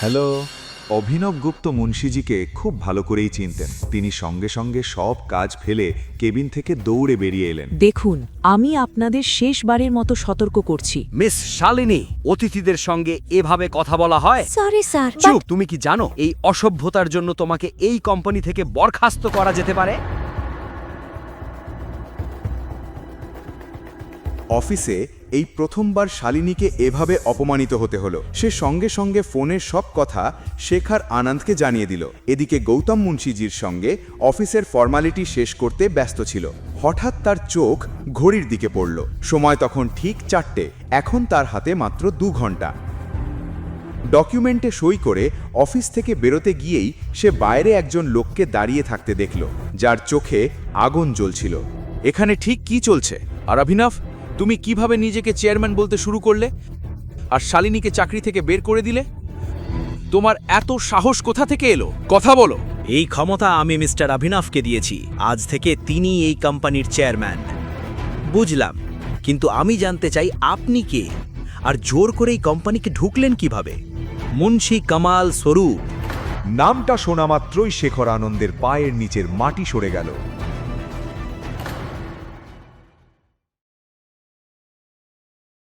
Hello. অভিনব গুপ্ত মুন্সিজিকে খুব ভালো করেই চিনতেন। তিনি সঙ্গে সঙ্গে সব কাজ ফেলে কেবিন থেকে দৌড়ে বেরিয়ে এলেন। দেখুন, আমি আপনাদের শেষবারের মতো সতর্ক করছি। মিস শালিনী, অতিথিদের সঙ্গে এভাবে কথা বলা হয়? Sorry sir. চুপ! তুমি কি জানো এই অসভ্যতার জন্য তোমাকে এই কোম্পানি থেকে বরখাস্ত করা যেতে পারে? অফিসে এই প্রথমবার শালিনীকে এভাবে অপমানিত হতে হলো। সে সঙ্গে সঙ্গে ফোনের সব কথা শেখার আনন্দকে জানিয়ে দিল। এদিকে গৌতম মুন্সিজির সঙ্গে অফিসের ফর্মালিটি শেষ করতে ব্যস্ত ছিল। হঠাৎ তার চোখ ঘড়ির দিকে পড়ল। সময় তখন ঠিক 4টে। এখন তার হাতে মাত্র 2 ঘন্টা। ডকুমেন্টে সই করে অফিস থেকে বেরোতে গিয়েই সে বাইরে একজন লোককে দাঁড়িয়ে থাকতে দেখল, যার চোখে আগুন জ্বলছিল। এখানে ঠিক কি চলছে? আর অভিনব, তুমি কিভাবে নিজেকে চেয়ারম্যান বলতে শুরু করলে আর শালিনীকে চাকরি থেকে বের করে দিলে? তোমার এত সাহস কোথা থেকে এলো? কথা বলো। এই ক্ষমতা আমি মিস্টার অভিনবকে দিয়েছি। আজ থেকে তিনি এই কোম্পানির চেয়ারম্যান। বুঝলাম, কিন্তু আমি জানতে চাই আপনি কে, আর জোর করে এই কোম্পানিকে ঢুকলেন কিভাবে? মুন্সি কামাল স্বরূপ। নামটা শোনা মাত্রই শেখর আনন্দের পায়ের নিচের মাটি সরে গেল।